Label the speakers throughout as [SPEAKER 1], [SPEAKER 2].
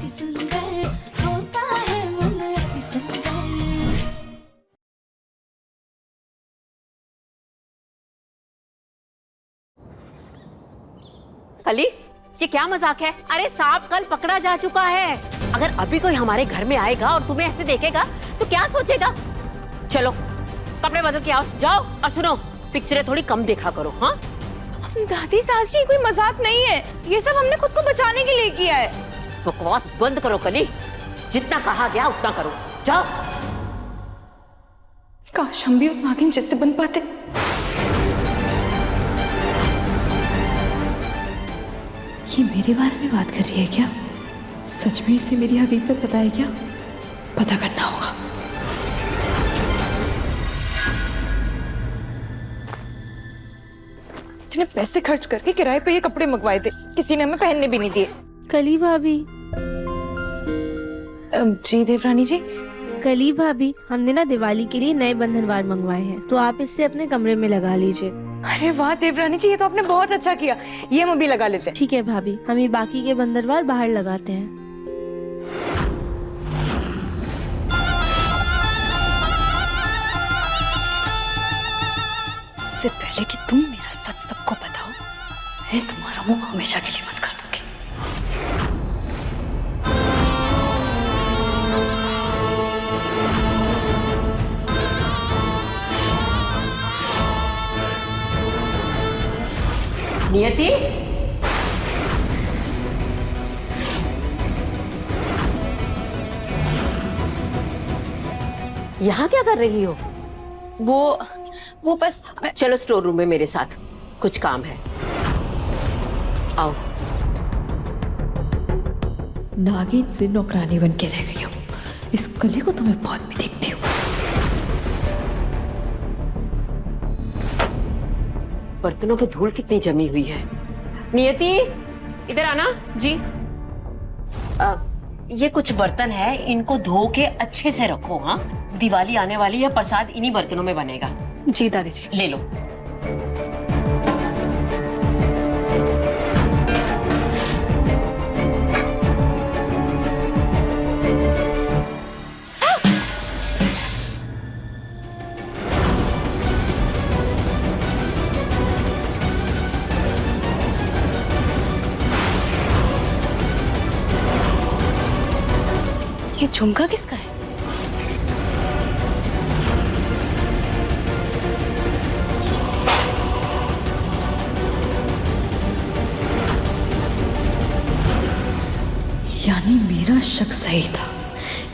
[SPEAKER 1] अति सुंदर होता है मन अति सुंदर।
[SPEAKER 2] कली, ये क्या मजाक है? अरे सांप कल पकड़ा जा चुका है। अगर अभी कोई हमारे घर में आएगा और तुम्हें ऐसे देखेगा तो क्या सोचेगा? चलो कपड़े बदल के आओ, जाओ। और सुनो, पिक्चरें थोड़ी कम देखा करो। हाँ
[SPEAKER 3] दादी सास जी, कोई मजाक नहीं है, ये सब हमने खुद को बचाने के लिए किया है।
[SPEAKER 2] बकवास बंद करो कली, जितना कहा गया उतना करो, जाओ।
[SPEAKER 3] काश हम भी उस नागिन जैसे बन पाते।
[SPEAKER 4] ये मेरे बारे में बात कर रही है क्या? सच में इसे मेरी हकीकत पता है क्या? पता करना होगा।
[SPEAKER 3] इतने पैसे खर्च करके किराए पे ये कपड़े मंगवाए थे, किसी ने हमें पहनने भी नहीं दिए।
[SPEAKER 5] कली भाभी।
[SPEAKER 3] जी देवरानी जी।
[SPEAKER 5] कली भाभी, हमने ना दिवाली के लिए नए बंधनवार मंगवाए हैं, तो आप इससे अपने कमरे में लगा लीजिए।
[SPEAKER 3] अरे वाह देवरानी जी, ये तो आपने बहुत अच्छा किया, ये हम अभी लगा लेते हैं।
[SPEAKER 5] ठीक है भाभी, हम ये बाकी के बंधनवार बाहर लगाते हैं।
[SPEAKER 1] इससे पहले कि तुम मेरा सच सबको बताओ, मैं तुम्हारा मुंह हमेशा के लिए बंद कर दूंगी।
[SPEAKER 2] नियति, यहाँ क्या कर रही हो?
[SPEAKER 3] वो बस
[SPEAKER 2] चलो स्टोर रूम में मेरे साथ, कुछ काम है। आओ।
[SPEAKER 4] नागिन से नौकरानी बन के रह गई हूँ। इस कली को तो मैं बहुत में देखती हूँ।
[SPEAKER 2] बर्तनों पे धूल कितनी जमी हुई है। नियति, इधर आना।
[SPEAKER 3] जी।
[SPEAKER 2] ये कुछ बर्तन है, इनको धो के अच्छे से रखो। हाँ, दिवाली आने वाली है, प्रसाद इन्हीं बर्तनों में बनेगा।
[SPEAKER 3] जी दादी जी।
[SPEAKER 2] ले लो।
[SPEAKER 1] ये झुमका किसका है?
[SPEAKER 4] यानी मेरा शक सही था।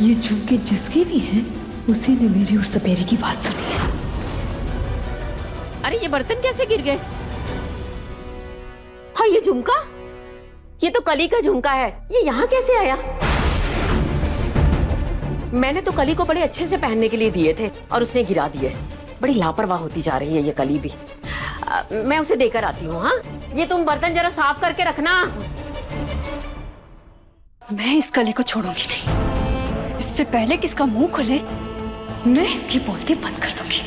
[SPEAKER 4] ये झुमके जिसके भी हैं, उसी ने मेरी और सपेरे की बात सुनी है।
[SPEAKER 2] अरे ये बर्तन कैसे गिर गए? और ये झुमका, ये तो कली का झुमका है, ये यहाँ कैसे आया? मैंने तो कली को बड़े अच्छे से पहनने के लिए दिए थे और उसने गिरा दिए। बड़ी लापरवाह होती जा रही है ये कली भी। मैं उसे देकर आती हूँ। हाँ, ये तुम बर्तन जरा साफ करके रखना।
[SPEAKER 1] मैं इस कली को छोड़ूंगी नहीं। इससे पहले कि इसका मुंह खुले, मैं इसकी बोलती बंद कर दूंगी।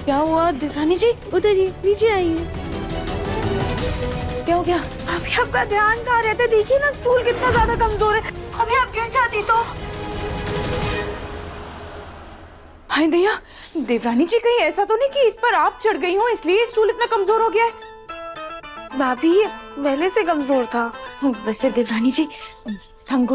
[SPEAKER 3] क्या हुआ देवरानी जी?
[SPEAKER 5] उधर ही नीचे आइए।
[SPEAKER 3] क्या हो गया?
[SPEAKER 5] अभी आपका ध्यान कहाँ रहता है? देखिए ना, स्टूल कितना ज्यादा कमजोर है। अभी आप गिर जाती तो।
[SPEAKER 3] हाय दया, देवरानी जी कहीं ऐसा तो नहीं कि इस पर आप चढ़ गई हो इसलिए स्टूल इतना कमजोर हो गया है?
[SPEAKER 5] भाभी ये पहले से कमजोर था।
[SPEAKER 3] वैसे देवरानी जी, थैंक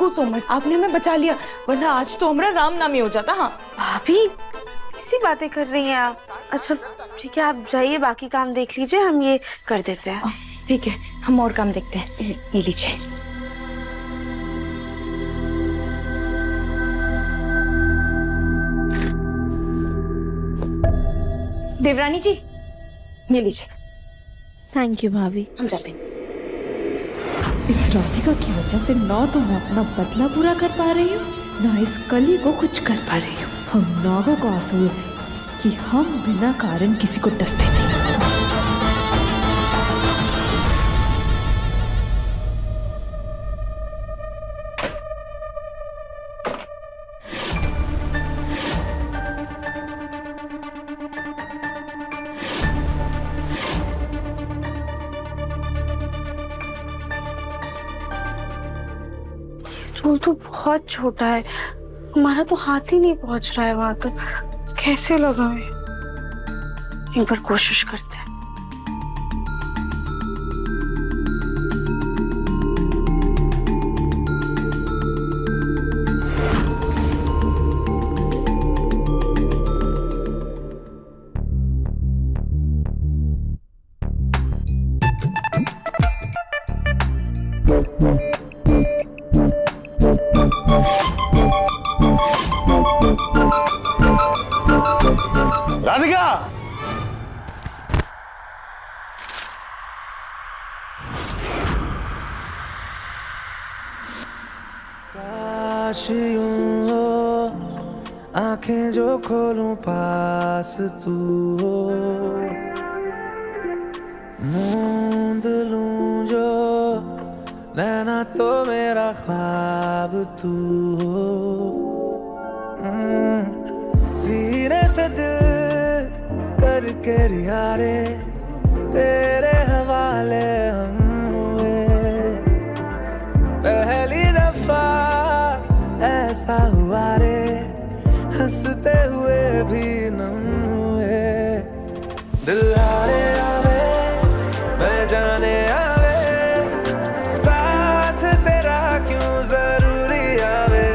[SPEAKER 3] यू सो मच, आपने हमें बचा लिया, वरना आज तो हमारा राम नाम ही हो जाता। हाँ
[SPEAKER 5] भाभी कैसी बातें कर रही हैं आप? अच्छा ठीक है, आप जाइए, बाकी काम देख लीजिए, हम ये कर देते हैं।
[SPEAKER 3] ठीक है, हम और काम देखते हैं। ये लीजिए। देवरानी जी, ये लीजिए।
[SPEAKER 5] थैंक यू भाभी।
[SPEAKER 3] हम जाते हैं।
[SPEAKER 4] इस राधिका की वजह से ना तो मैं अपना बदला पूरा कर पा रही हूँ, ना इस कली को कुछ कर पा रही हूँ। हम नागों का असूल है कि हम बिना कारण किसी को डसते नहीं।
[SPEAKER 5] स्टूल तो बहुत छोटा है, हमारा तो हाथ ही नहीं पहुंच रहा है वहां तक। कैसे लगाएं? एक बार कोशिश करते हैं।
[SPEAKER 6] राधिका,
[SPEAKER 7] काश यूं हो आंखें जो खोलूं पास तू हो, मूंद लूं जो नैना तो मेरा ख्वाब तू हो। सीने से दिल करके रियारे तेरे हवाले हम हुए, पहली दफा ऐसा हुआ रे, हंसते हुए भी नम हुए। दिल हारे आवे मैं जाने आवे, साथ तेरा क्यों जरूरी आवे।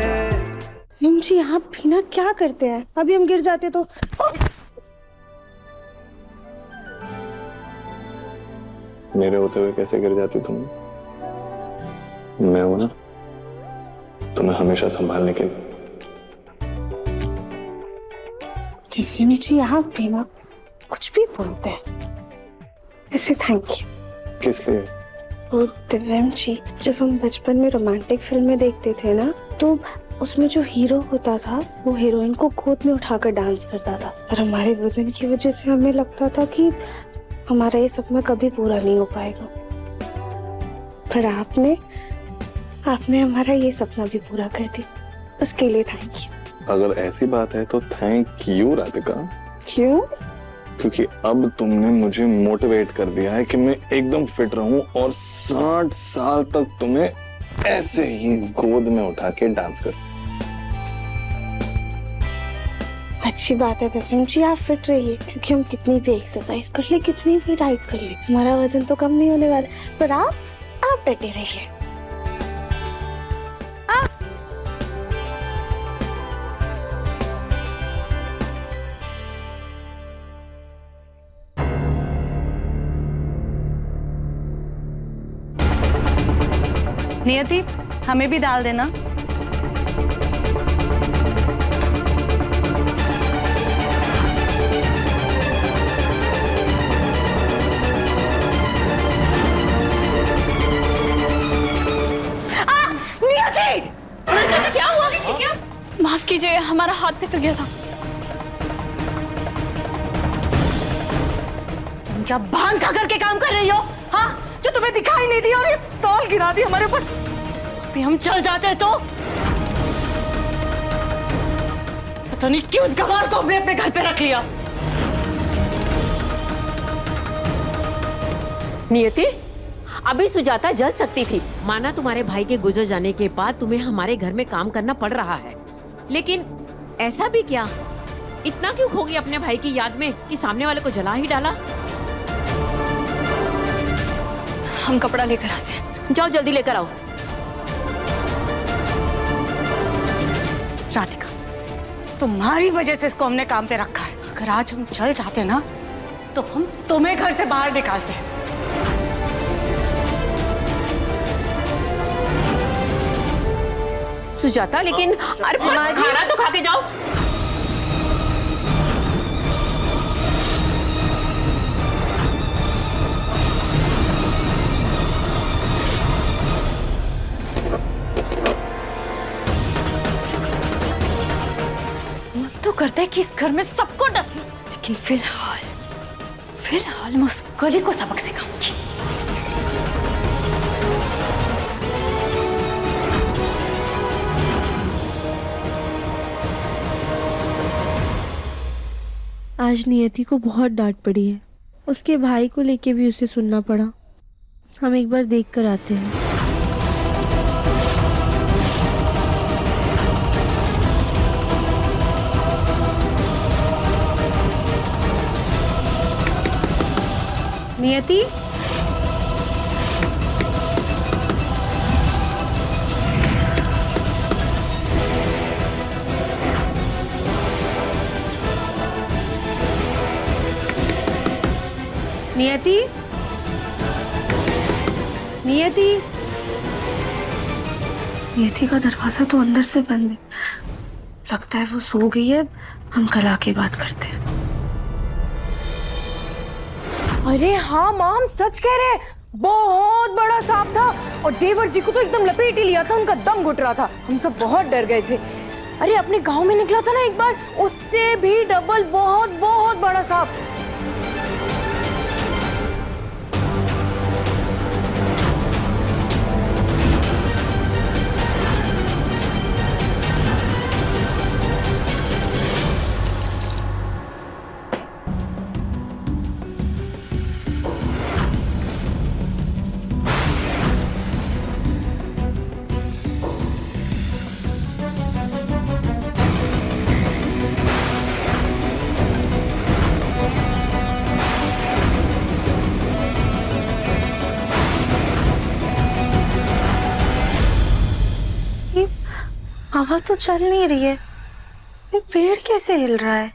[SPEAKER 5] निम जी आप भी ना क्या करते हैं? अभी हम गिर जाते तो।
[SPEAKER 6] मेरे होते हुए कैसे गिर जाती तुम? मैं हूं ना तुम्हें हमेशा संभालने के लिए।
[SPEAKER 5] निम जी आप भी ना कुछ भी बोलते हैं। ऐसे थैंक यू।
[SPEAKER 6] किस लिए?
[SPEAKER 5] वो दिव्यम जी, जब हम बचपन में रोमांटिक फिल्में देखते थे ना, तो उसमें जो हीरो होता था वो हीरोइन को गोद में उठाकर डांस करता था, पर हमारे वजन की वजह से हमें लगता था कि हमारा ये सपना कभी पूरा नहीं हो पाएगा। पर आपने हमारा ये सपना भी पूरा कर दिया, उसके लिए थैंक यू।
[SPEAKER 6] अगर ऐसी बात है तो थैंक यू राधिका।
[SPEAKER 5] क्यों?
[SPEAKER 6] क्योंकि अब तुमने मुझे मोटिवेट कर दिया है कि मैं एकदम फिट रहूं और 60 साल तक तुम्हें ऐसे ही गोद में उठा के डांस कर।
[SPEAKER 5] अच्छी बात है दिव्यम जी, आप फिट रहिए, क्योंकि हम कितनी भी एक्सरसाइज कर ले, कितनी भी डाइट कर ले, हमारा वजन तो कम नहीं होने वाला। पर आप डटे रहिए।
[SPEAKER 8] नियति, हमें भी डाल देना।
[SPEAKER 3] क्या हुआ? क्या? माफ कीजिए, हमारा हाथ फिसल गया था।
[SPEAKER 8] तुम क्या भान खा करके काम कर रही हो? हाँ, जो तुम्हें दिखाई नहीं दी और ये तौल गिरा दी हमारे ऊपर। अभी हम चल जाते तो पता नहीं क्यों इस गवार को हमने अपने घर पे रख लिया।
[SPEAKER 2] नियति, अभी सुजाता जल सकती थी। माना तुम्हारे भाई के गुजर जाने के बाद तुम्हें हमारे घर में काम करना पड़ रहा है, लेकिन ऐसा भी क्या इतना क्यों खो गई अपने भाई की याद में कि सामने वाले को जला ही डाला?
[SPEAKER 1] हम कपड़ा लेकर आते हैं।
[SPEAKER 2] जाओ जल्दी लेकर आओ।
[SPEAKER 8] राधिका, तुम्हारी वजह से इसको हमने काम पे रखा है। अगर आज हम चल जाते ना तो हम तुम्हें घर से बाहर निकालते।
[SPEAKER 2] सुजाता, लेकिन अरे खाना तो खा के जाओ।
[SPEAKER 1] मन तो करता है कि इस घर में सबको डस लूं, लेकिन फिलहाल मैं उस कली को सबक सिखाऊंगी।
[SPEAKER 9] आज नियति को बहुत डांट पड़ी है। उसके भाई को लेके भी उसे सुनना पड़ा। हम एक बार देख कर आते हैं। नियति, नियति, नियति,
[SPEAKER 5] नियति का दरवाजा तो अंदर से बंद है। लगता है वो सो गई है। हम कल आके बात करते हैं।
[SPEAKER 3] अरे हाँ माँ, हम सच कह रहे हैं। बहुत बड़ा सांप था और देवर जी को तो एकदम लपेट ही लिया था। उनका दम घुट रहा था। हम सब बहुत डर गए थे। अरे अपने गांव में निकला था ना एक बार, उससे भी डबल बहुत बहुत बड़ा सांप।
[SPEAKER 5] हवा तो चल नहीं रही है, ये पेड़ कैसे हिल रहा है?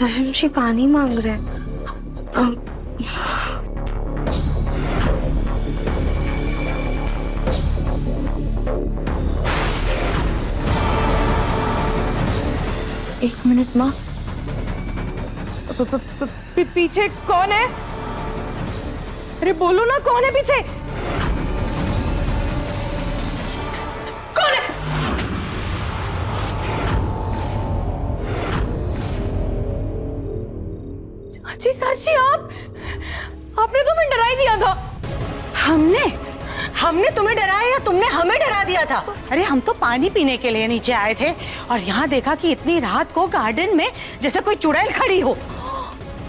[SPEAKER 5] रहीम जी पानी मांग रहे हैं।
[SPEAKER 3] एक मिनट माँ, पीछे कौन है? अरे बोलो ना, कौन है पीछे? कौन है? चाची साची, आपने तो हमें डरा ही दिया था। हमने तुम्हें डराया या तुमने हमें डरा दिया था?
[SPEAKER 8] अरे हम तो पानी पीने के लिए नीचे आए थे और यहाँ देखा कि इतनी रात को गार्डन में जैसे कोई चुड़ैल खड़ी हो।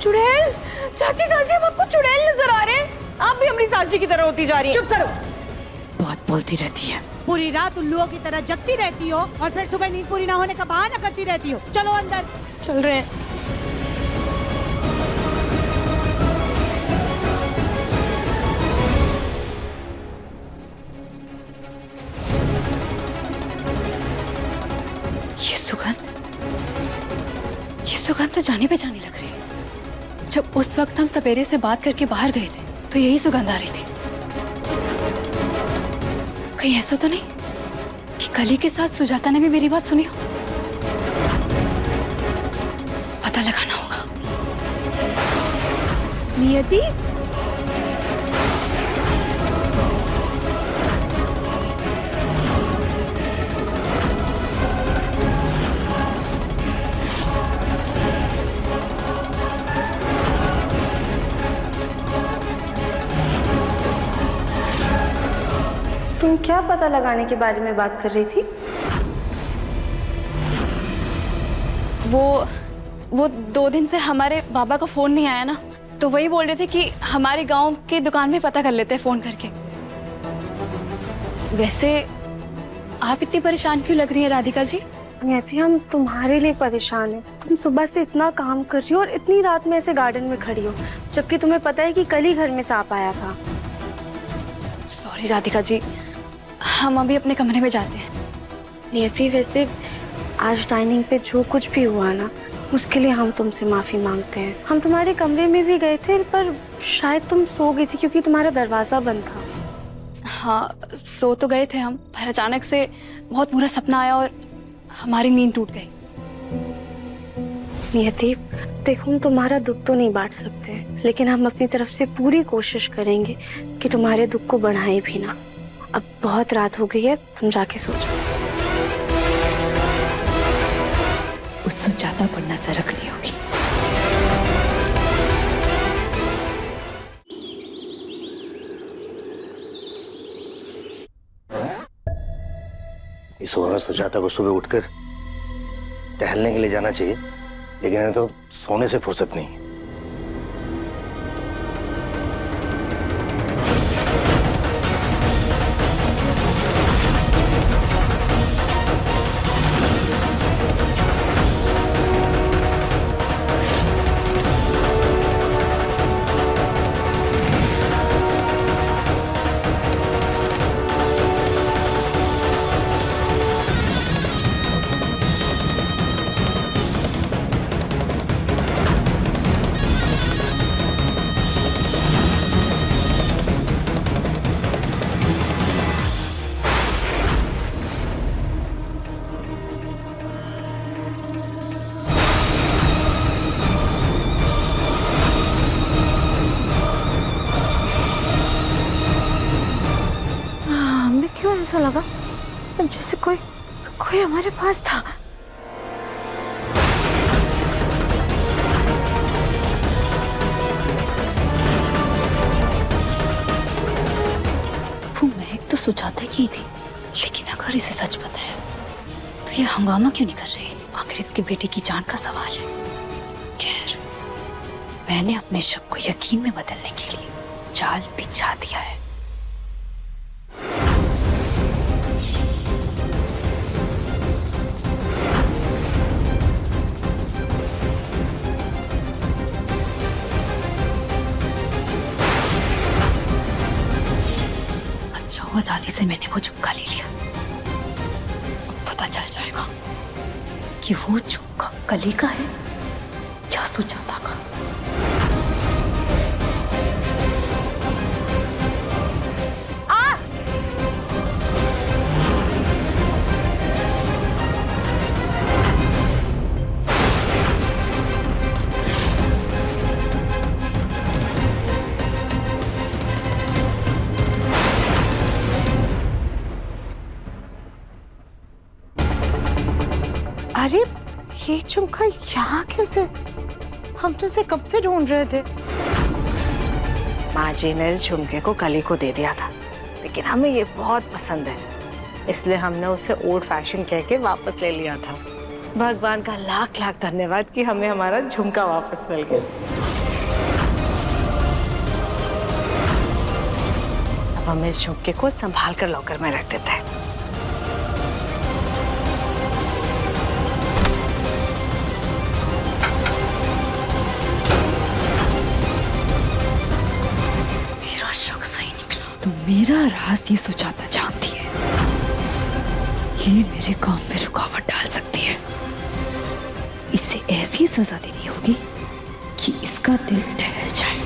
[SPEAKER 3] चुड़ैल? चाची साची, हम आपको चुड़ैल नजर आ रहे हैं। आप भी हमारी साची की तरह होती जा रही हैं।
[SPEAKER 8] चुप करो, बहुत बोलती रहती है।
[SPEAKER 10] पूरी रात उल्लुओं की तरह जगती रहती हो और फिर सुबह नींद पूरी ना होने का बहाना करती रहती हो। चलो अंदर।
[SPEAKER 3] चल रहे हैं।
[SPEAKER 1] ये सुगंध तो जाने पे जाने लग रही है। जब उस वक्त हम सपेरे से बात करके बाहर गए थे तो यही सुगंध आ रही थी। कहीं ऐसा तो नहीं कि कली के साथ सुजाता ने भी मेरी बात सुनी हो? पता लगाना होगा।
[SPEAKER 9] नियति,
[SPEAKER 5] तुम क्या पता लगाने के बारे में बात कर रही थी?
[SPEAKER 1] वो 2 दिन से हमारे बाबा का फोन नहीं आया ना, तो वही बोल रहे थे कि हमारे गांव की दुकान में पता कर लेते हैं फोन करके। आप इतनी परेशान क्यों लग रही हैं राधिका जी?
[SPEAKER 5] नियति, हम तुम्हारे लिए परेशान हैं। तुम सुबह से इतना काम कर रही हो और इतनी रात में ऐसे गार्डन में खड़ी हो, जबकि तुम्हें पता है कि कल ही घर में सांप आया था।
[SPEAKER 1] सॉरी राधिका जी, हम अभी अपने कमरे में जाते हैं।
[SPEAKER 5] नियति, वैसे आज डाइनिंग पे जो कुछ भी हुआ ना, उसके लिए हम तुमसे माफी मांगते हैं। हम तुम्हारे कमरे में भी गए थे, पर शायद तुम सो गई थी क्योंकि तुम्हारा दरवाजा बंद था।
[SPEAKER 1] हाँ, सो तो गए थे हम, पर अचानक से बहुत बुरा सपना आया और हमारी नींद टूट गई।
[SPEAKER 5] नियति, देखो, हम तुम्हारा दुख तो नहीं बांट सकते, लेकिन हम अपनी तरफ से पूरी कोशिश करेंगे कि तुम्हारे दुख को बढ़ाएं भी ना। अब बहुत रात हो गई है, तुम जाके सो जाओ।
[SPEAKER 4] उस सुजाता पर नजर रखनी होगी।
[SPEAKER 11] इस वक्त सुजाता को सुबह उठकर टहलने के लिए जाना चाहिए, लेकिन इन्हें तो सोने से फुर्सत नहीं।
[SPEAKER 5] ऐसा लगा जैसे कोई हमारे पास था।
[SPEAKER 1] वो महक तो सुजाता की थी, लेकिन अगर इसे सच पता है तो ये हंगामा क्यों नहीं कर रही? आखिर इसकी बेटी की जान का सवाल है। खैर, मैंने अपने शक को यकीन में बदलने के लिए जाल बिछा दिया है। अच्छा हुआ दादी से मैंने वो झुमका ले लिया। अब पता चल जाएगा कि वो झुमका कली का है या सुजाता का।
[SPEAKER 5] अरे, ये झुमका यहाँ कैसे? हम तो इसे कब से ढूंढ रहे थे। माँ जी ने इस झुमके को कली को दे दिया था, लेकिन हमें ये बहुत पसंद है, इसलिए हमने उसे ओल्ड फैशन कह के वापस ले लिया था। भगवान का लाख लाख धन्यवाद कि हमें हमारा झुमका वापस मिल गया। अब हम इस झुमके को संभाल कर लॉकर में रख देते हैं।
[SPEAKER 4] तो मेरा राज ये सुजाता जानती है। ये मेरे काम में रुकावट डाल सकती है। इसे ऐसी सजा देनी होगी कि इसका दिल ठहर जाए।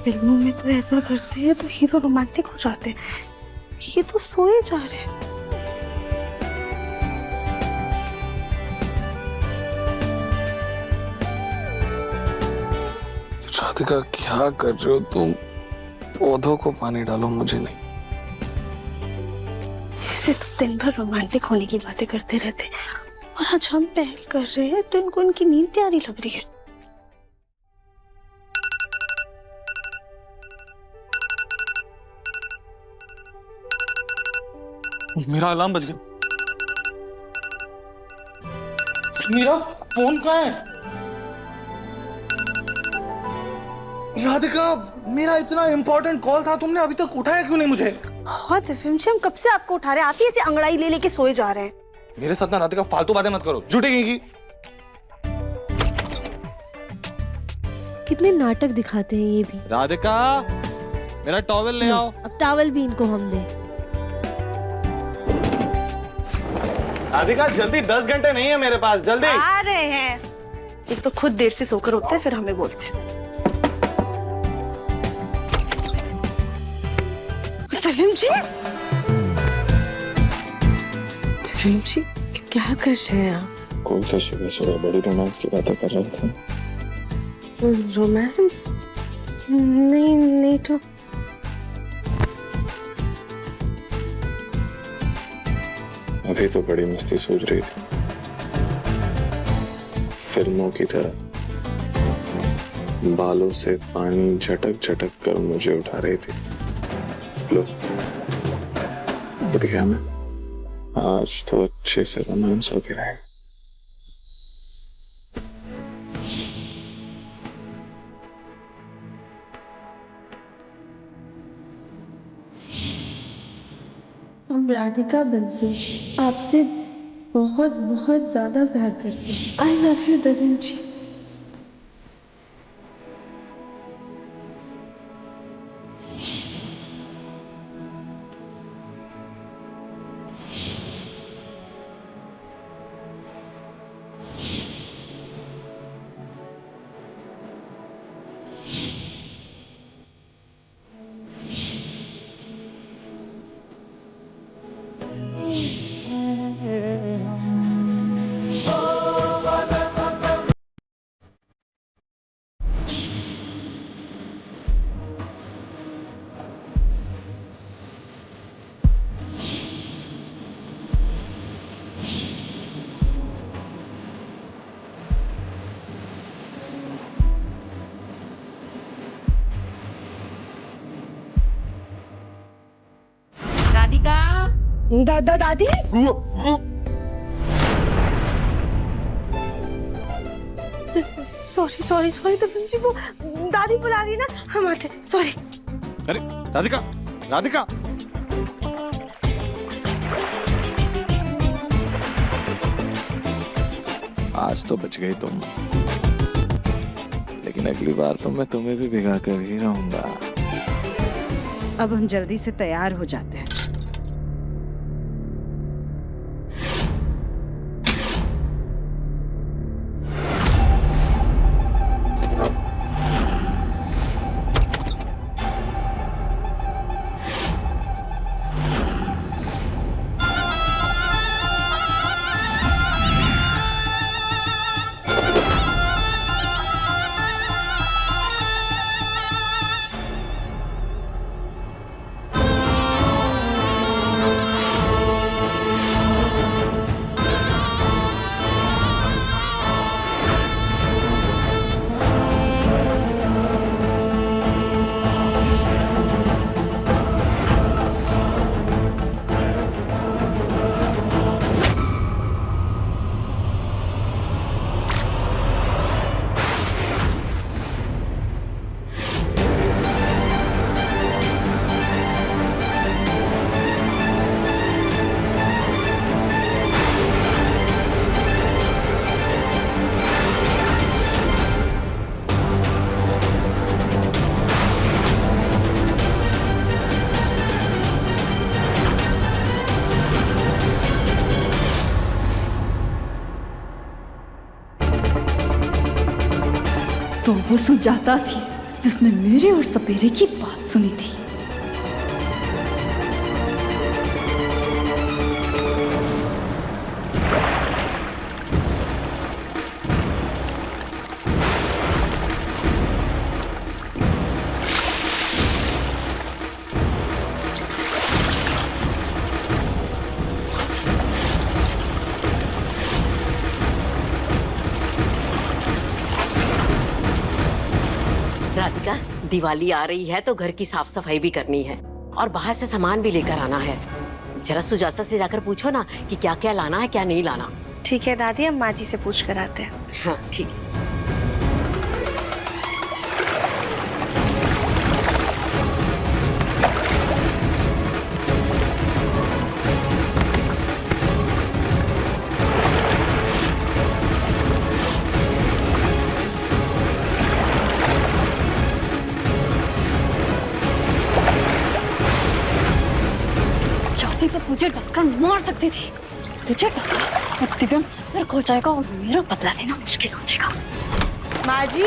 [SPEAKER 5] फिल्मों में तो ऐसा करते हैं तो हीरो रोमांटिक हो जाते हैं, ये तो सोए जा रहे हैं।
[SPEAKER 6] राधिका क्या कर रहे हो तुम? पौधों को पानी डालो, मुझे नहीं।
[SPEAKER 5] ऐसे तो दिन भर रोमांटिक होने की बातें करते रहते हैं और आज हम पहल कर रहे हैं तो इनको उनकी नींद प्यारी लग रही है।
[SPEAKER 6] मेरा अलार्म बज गया। मेरा फोन कहाँ है? राधिका, मेरा इतना इंपॉर्टेंट कॉल था, तुमने अभी तक उठाया क्यों नहीं मुझे?
[SPEAKER 5] बहुत फिल्म से हम कब से आपको उठा रहे हैं, आप ही ऐसे अंगड़ाई ले लेके सोए जा रहे हैं।
[SPEAKER 6] मेरे साथ ना राधिका फालतू बातें मत करो, झूठी की।
[SPEAKER 9] कितने नाटक दिखाते हैं ये भी।
[SPEAKER 6] राधिका, मेरा टॉवेल ले आओ।
[SPEAKER 9] अब टॉवल भी इनको हम दे।
[SPEAKER 6] राधिका जल्दी, 10 घंटे नहीं है मेरे पास, जल्दी।
[SPEAKER 5] आ रहे हैं। एक तो खुद देर से सोकर उठते हैं, फिर हमें बोलते हैं। फिल्म जी क्या कर रहे हैं आप?
[SPEAKER 6] कोई तो सुबह सुबह बड़ी रोमांस की बातें कर रहे थे।
[SPEAKER 5] रोमांस? नहीं नहीं तो
[SPEAKER 6] अभी तो बड़ी मस्ती सूझ रही थी, फिल्मों की तरह। बालों से पानी झटक झटक कर मुझे उठा रही थी। लो, उठ गया मैं। आज तो अच्छे से रोमांस हो गया है।
[SPEAKER 4] हम राधिका बंसू आपसे बहुत बहुत ज्यादा प्यार करते हैं। आई लव यू दरिन जी।
[SPEAKER 8] दादी
[SPEAKER 5] सॉरी सॉरी सॉरी। तो फिल्म जी वो दादी बुला रही ना, हम आते। सॉरी।
[SPEAKER 6] अरे राधिका, राधिका, आज तो बच गई तुम, लेकिन अगली बार तो मैं तुम्हें भी भिगा कर ही रहूंगा।
[SPEAKER 10] अब हम जल्दी से तैयार हो जाते हैं।
[SPEAKER 4] तो वो सुजाता थी जिसने मेरे और सपेरे की बात सुनी थी।
[SPEAKER 2] राधिका, दिवाली आ रही है तो घर की साफ सफाई भी करनी है और बाहर से सामान भी लेकर आना है। जरा सुजाता से जाकर पूछो ना कि क्या क्या लाना है, क्या नहीं लाना।
[SPEAKER 5] ठीक है दादी, हम माँ जी से पूछ कर आते हैं।
[SPEAKER 2] हाँ ठीक है।
[SPEAKER 1] चाहती तो मुझे डसकर मार सकती थी, तुझे डसा और दिव्यम सतर्क हो जाएगा और मेरा बदला लेना मुश्किल हो जाएगा।
[SPEAKER 3] माँ जी,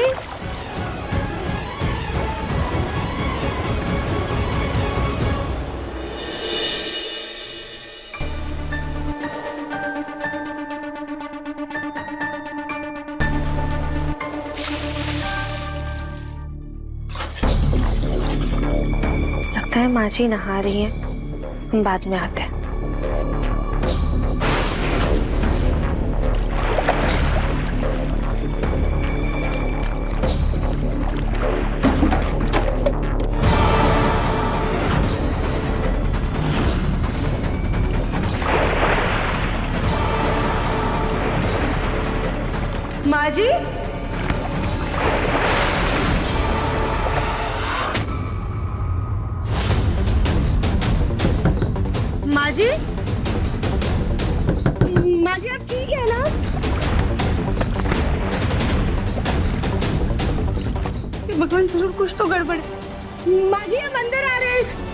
[SPEAKER 5] लगता है माँ जी नहा रही हैं, हम बाद में आते हैं।
[SPEAKER 3] माँ जी, माँ जी, माँ जी, आप ठीक है ना? भगवान, जरूर कुछ तो गड़बड़ है। माँ जी, हम अंदर आ रहे हैं।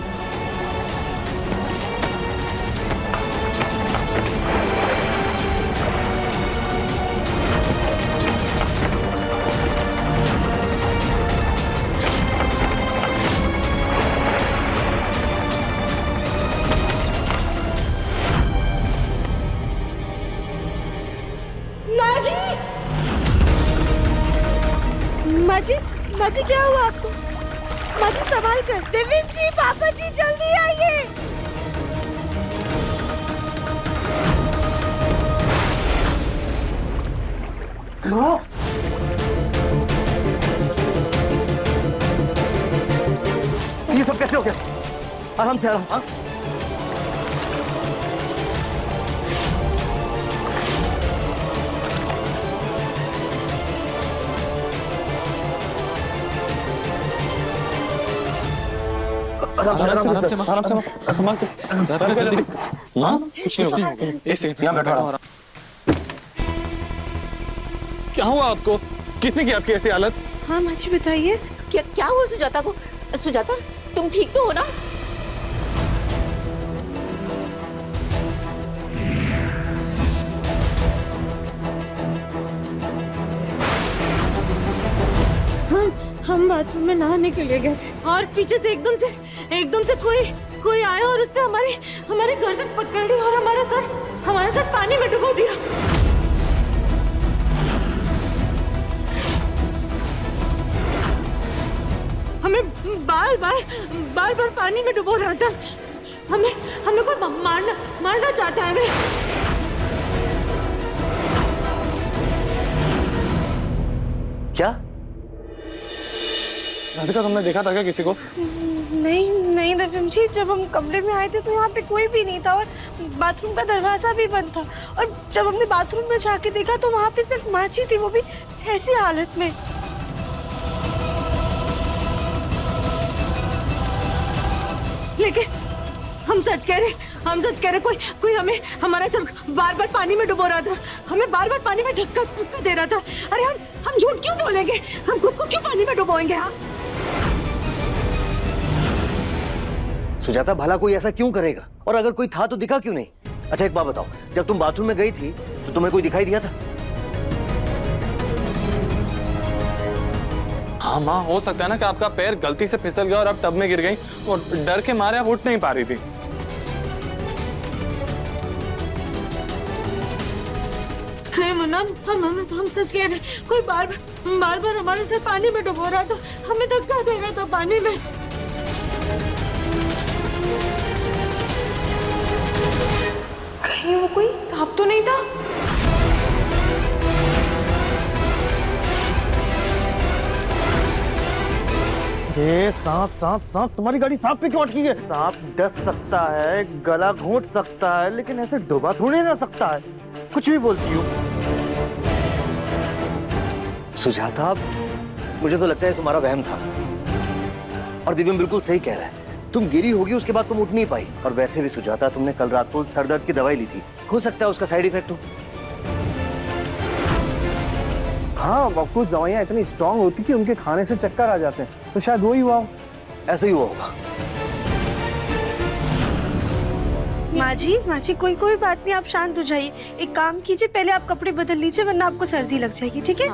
[SPEAKER 3] माँ जी, क्या हुआ आपको? माँ जी, संभाल कर। देवेंद्र जी, पापा जी, जल्दी आइए।
[SPEAKER 11] ये सब कैसे हो गया? आराम से, आराम।
[SPEAKER 6] क्या हुआ आपको? किसने की आपकी ऐसी हालत?
[SPEAKER 5] हाँ माँ जी, बताइए।
[SPEAKER 2] क्या हुआ सुजाता को? सुजाता, तुम ठीक तो हो ना?
[SPEAKER 3] हम बाथरूम में नहाने के लिए गए थे और पीछे से एकदम से कोई आया और उसने हमारी गर्दन पकड़ ली और हमारा सर पानी में डुबो दिया। हमें बार बार पानी में डुबो रहा था। हमें कोई मारना चाहता है। हमें
[SPEAKER 11] क्या?
[SPEAKER 6] राधिका, तुमने देखा था क्या किसी को?
[SPEAKER 5] नहीं दिव्यम जी, जब हम कमरे में आए थे तो यहाँ पे कोई भी नहीं था और बाथरूम का दरवाजा भी बंद था। और जब हमने बाथरूम में जाके देखा तो वहाँ पे सिर्फ माँ जी थी, वो भी ऐसी हालत में।
[SPEAKER 3] लेकिन हम सच कह रहे कोई हमारा सर बार बार पानी में डुबो रहा था। हमें बार बार पानी में धक्का दे रहा था। अरे हम झूठ क्यों बोलेंगे? हम खुद को क्यों पानी में डुबोएंगे? हाँ,
[SPEAKER 11] सुजाता, भला कोई ऐसा क्यों करेगा? और अगर कोई था तो दिखा क्यों नहीं? अच्छा एक बात बताओ, जब तुम बाथरूम में गई थी तो तुम्हें कोई दिखाई दिया था?
[SPEAKER 6] हाँ माँ, हो सकता है ना कि आपका पैर गलती से फिसल गया और आप टब में गिर गई और डर के मारे आप उठ नहीं पा रही थी।
[SPEAKER 3] नहीं मुन्ना, हम सच कह रहे। कोई बार बार हमारे सर पानी में डुबो रहा था, हमें धक्का दे रहा था पानी में। कहीं वो कोई सांप तो नहीं था?
[SPEAKER 11] सांप सांप सांप, तुम्हारी गाड़ी सांप पे क्यों अटकी है? सांप डस सकता है, गला घोंट सकता है, लेकिन ऐसे डुबा थोड़ी ना सकता है। कुछ भी बोलती हो। सुजाता, मुझे तो लगता है तुम्हारा वहम था। और दिव्यम बिल्कुल सही कह रहा है, तुम गिरी होगी, उसके बाद तुम उठ नहीं पाई। और वैसे भी सुजाता, तुमने कल रात को सर दर्द की दवाई ली थी, हो सकता है उसका साइड इफेक्ट हो।
[SPEAKER 6] हाँ, कुछ दवाइयाँ इतनी स्ट्रांग होती कि उनके खाने से चक्कर आ जाते हैं, तो शायद वही हुआ हो।
[SPEAKER 11] ऐसा ही हुआ होगा।
[SPEAKER 9] माँ जी कोई बात नहीं, आप शांत हो जाइए। एक काम कीजिए, पहले आप कपड़े बदल लीजिए, वरना आपको सर्दी लग जाएगी, ठीक है?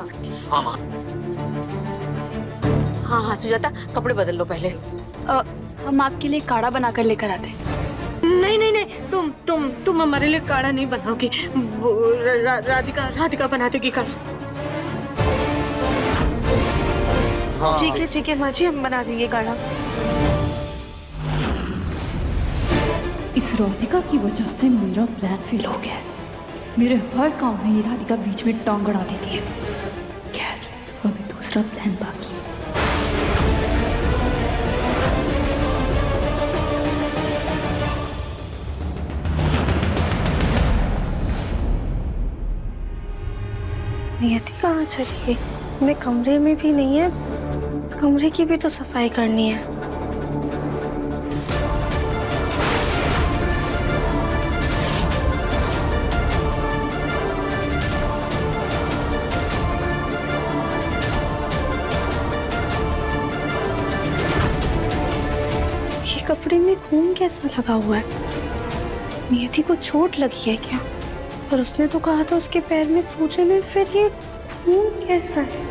[SPEAKER 2] हाँ सुजाता, कपड़े बदल लो पहले।
[SPEAKER 1] हम आपके लिए काढ़ा बनाकर लेकर आते।
[SPEAKER 3] नहीं, तुम हमारे लिए काढ़ा नहीं बनाओगी, राधिका बना देगी काढ़ा। ठीक है माँ जी, हम बना देंगे काढ़ा।
[SPEAKER 4] इस राधिका की वजह से मेरा प्लान फेल हो गया है। मेरे हर काम में ये राधिका बीच में टांग अड़ा देती है। खैर, अभी दूसरा प्लान बाकी है।
[SPEAKER 5] नियति कहाँ चली गई? मैं कमरे में भी नहीं है, इस कमरे की भी तो सफाई करनी है। ये कपड़े में खून कैसा लगा हुआ है? नियति को चोट लगी है क्या? पर उसने तो कहा था उसके पैर में सूजन है, फिर ये खून कैसा है?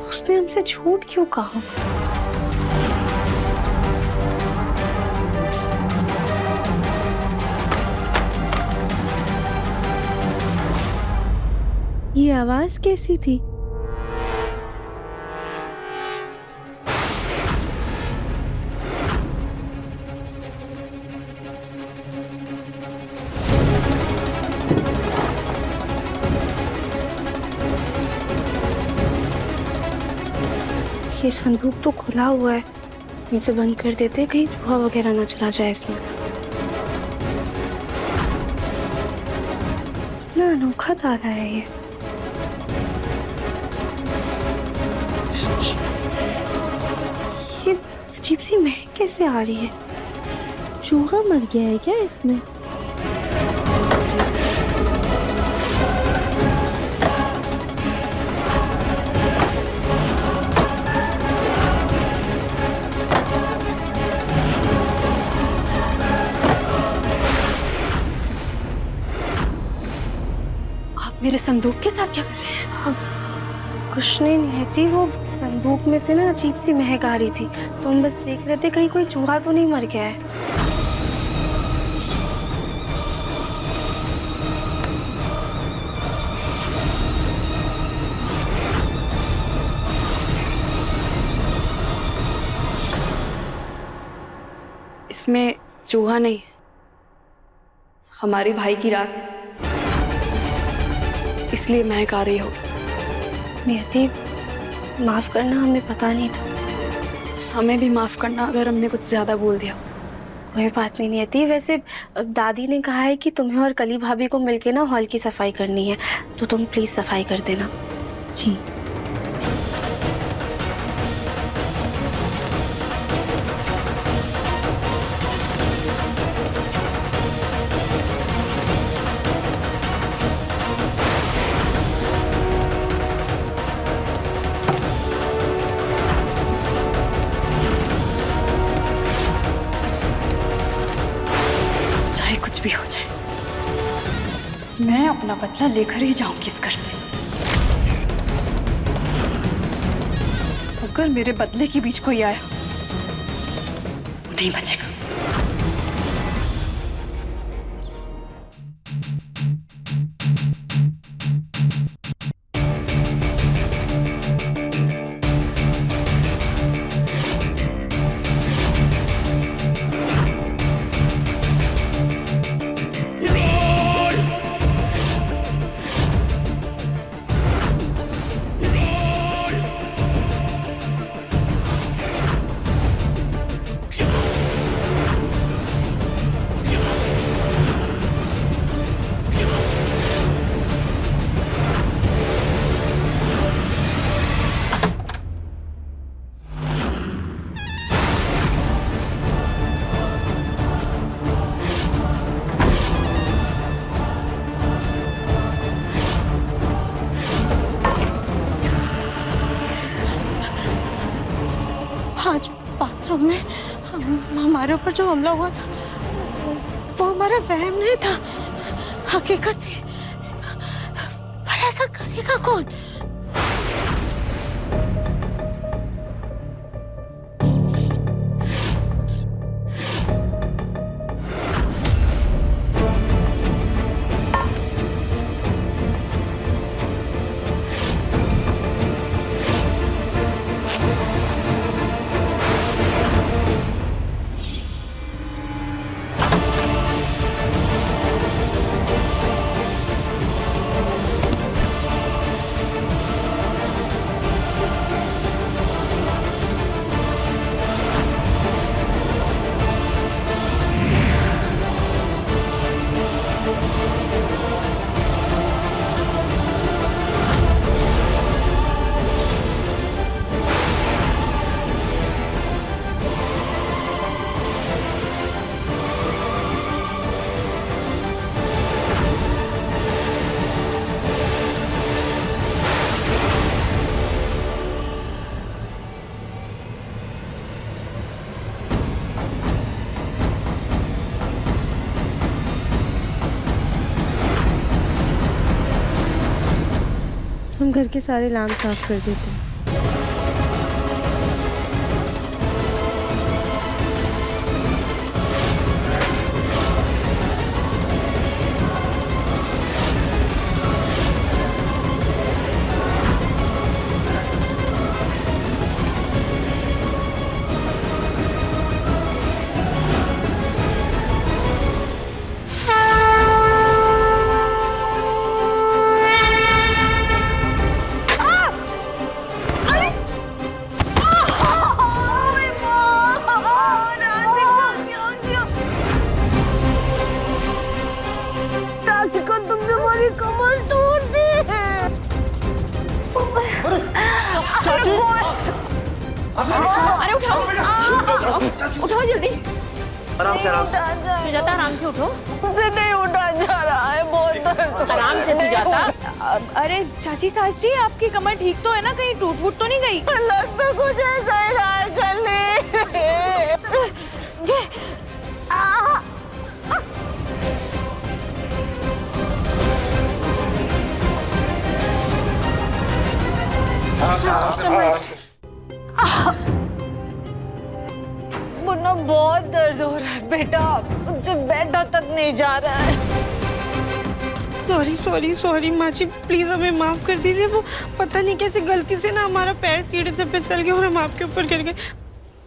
[SPEAKER 5] उसने हमसे झूठ क्यों कहा?
[SPEAKER 9] ये आवाज कैसी थी?
[SPEAKER 5] ये संदूक तो खुला हुआ है, इसे बंद कर देते, कहीं चूहा वगैरह ना चला जाए इसमें। ना अनोखा ताला है ये। अजीब सी महक कैसे आ रही है?
[SPEAKER 9] चूहा मर गया है क्या इसमें?
[SPEAKER 1] मेरे संदूक के साथ क्या कर रहे हैं?
[SPEAKER 5] कुछ नहीं नियति, वो संदूक में से ना अजीब सी महक आ रही थी, तो हम बस देख रहे थे कहीं कोई चूहा तो नहीं मर गया है।
[SPEAKER 1] इसमें चूहा नहीं, हमारे भाई की राख, इसलिए महक आ रही होगी।
[SPEAKER 5] नियति, माफ करना, हमें पता नहीं था।
[SPEAKER 1] हमें भी माफ करना अगर हमने कुछ ज्यादा बोल दिया हो तो।
[SPEAKER 5] कोई बात नहीं नियति, वैसे दादी ने कहा है कि तुम्हें और कली भाभी को मिलके ना हॉल की सफाई करनी है, तो तुम प्लीज सफाई कर देना।
[SPEAKER 1] जी। कुछ भी हो जाए, मैं अपना बदला लेकर ही जाऊंगी इस घर से। अगर मेरे बदले के बीच कोई आया, वो नहीं बचेगा।
[SPEAKER 8] आज बाथरूम में हमारे ऊपर जो हमला हुआ था वो हमारा वहम नहीं था, हकीकत थी। पर ऐसा करेगा कौन?
[SPEAKER 9] हम घर के सारे लैम्प साफ कर देते हैं।
[SPEAKER 2] अरे उठाओ, उठाओ जल्दी।
[SPEAKER 11] आराम से, आराम से।
[SPEAKER 2] सुजाता आराम से उठो।
[SPEAKER 8] मुझसे नहीं उठा जा रहा है, बहुत दर्द।
[SPEAKER 2] आराम से सुजाता।
[SPEAKER 3] अरे चाची सास जी, आपकी कमर ठीक तो है ना? कहीं टूट फूट तो नहीं गई?
[SPEAKER 8] लग तो कुछ ऐसा ही रहा है गले। मुन्ना, बहुत दर्द हो रहा है बेटा, मुझसे बैठा तक नहीं जा रहा है। सॉरी माँ जी, प्लीज हमें माफ कर दीजिए। वो पता नहीं कैसे गलती से ना हमारा पैर सीढ़ी से फिसल गया और हम आपके ऊपर गिर गए।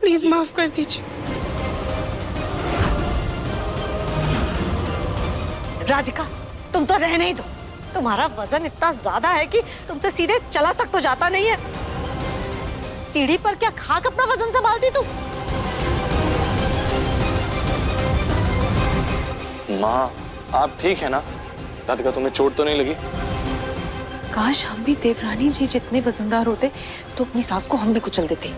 [SPEAKER 8] प्लीज माफ कर दीजिए। राधिका, तुम तो रहने ही दो। तुम्हारा वजन इतना ज्यादा है कि तुमसे सीधे चला तक तो जाता नहीं है। सीढ़ी पर क्या खाक अपना वजन संभालती तू?
[SPEAKER 6] माँ, आप ठीक है ना? राधिका, तुम्हें चोट तो नहीं लगी?
[SPEAKER 3] काश हम भी देवरानी जी जितने वजनदार होते तो अपनी सास को हम भी कुचल देते।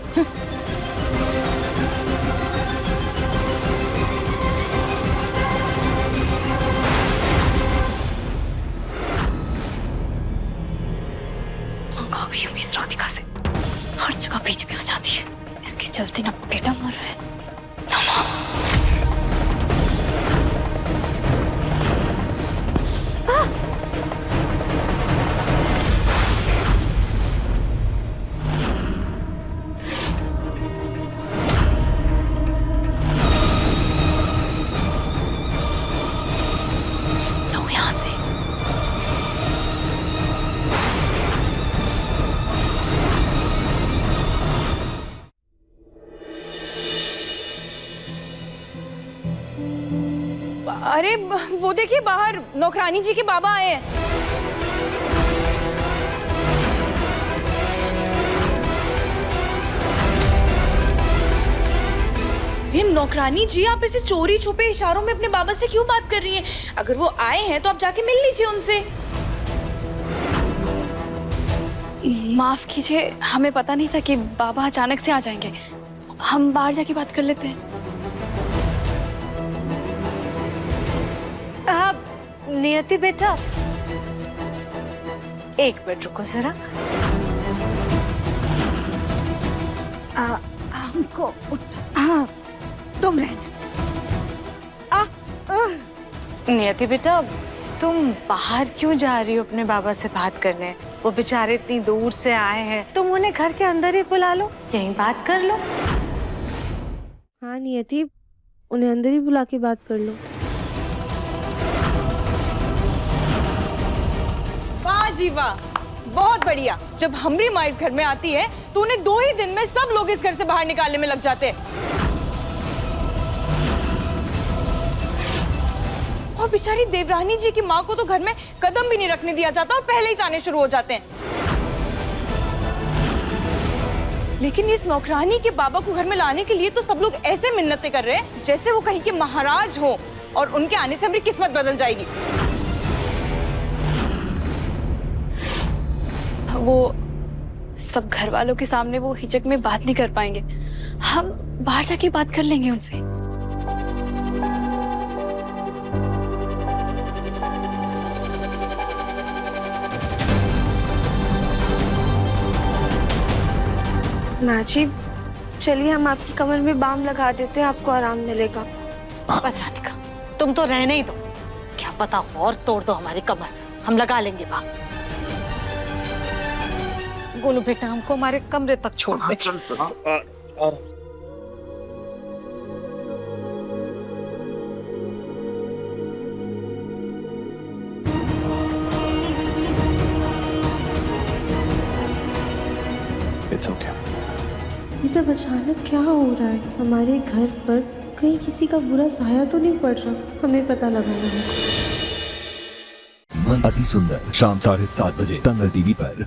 [SPEAKER 3] इस राधिका से हर जगह बीच में आ जाती है। इसके चलते ना बेटा मर रहा है ना माँ। जाओ यहाँ से। अरे वो देखिए, बाहर नौकरानी जी के बाबा आए हैं। नौकरानी जी, आप ऐसे चोरी छुपे इशारों में अपने बाबा से क्यों बात कर रही हैं? अगर वो आए हैं तो आप जाके मिल लीजिए उनसे। माफ कीजिए, हमें पता नहीं था कि बाबा अचानक से आ जाएंगे। हम बाहर जाके बात कर लेते हैं।
[SPEAKER 8] नियति बेटा, एक मिनट रुको जरा। हम को उठ। हाँ तुम रहने।
[SPEAKER 3] नियति बेटा, तुम बाहर क्यों जा रही हो अपने बाबा से बात करने? वो बेचारे इतनी दूर से आए हैं, तुम उन्हें घर के अंदर ही बुला लो, यहीं बात कर लो।
[SPEAKER 9] हाँ नियति, उन्हें अंदर ही बुला के बात कर लो।
[SPEAKER 3] वाह जी वाह, बहुत बढ़िया। जब हमरी माँ इस घर में आती है तो उन्हें 2 ही दिन में सब लोग इस घर से बाहर निकालने में लग जाते हैं। और बेचारी देवरानी जी की माँ को तो घर में कदम भी नहीं रखने दिया जाता और पहले ही ताने शुरू हो जाते हैं। लेकिन इस नौकरानी के बाबा को घर में लाने के लिए तो सब लोग ऐसे मिन्नतें कर रहे हैं जैसे वो कहीं के महाराज हो और उनके आने से हमारी किस्मत बदल जाएगी।
[SPEAKER 1] वो सब घर वालों के सामने वो हिचक में बात नहीं कर पाएंगे। हम बाहर जाके बात कर लेंगे उनसे।
[SPEAKER 9] माँ जी, चलिए हम आपकी कमर में बाम लगा देते हैं, आपको आराम मिलेगा।
[SPEAKER 8] बस राधिका, तुम तो रहने ही दो। क्या पता और तोड़ दो हमारी कमर, हम लगा लेंगे बाप। गोलू बेटा, हमको हमारे कमरे तक छोड़ दे।
[SPEAKER 6] It's okay.
[SPEAKER 9] ये सब अचानक क्या हो रहा है? हमारे घर पर कहीं किसी का बुरा साया तो नहीं पड़ रहा? हमें पता लगाना है।
[SPEAKER 12] मन अति सुंदर, शाम 7:30 बजे, तंग टीवी पर।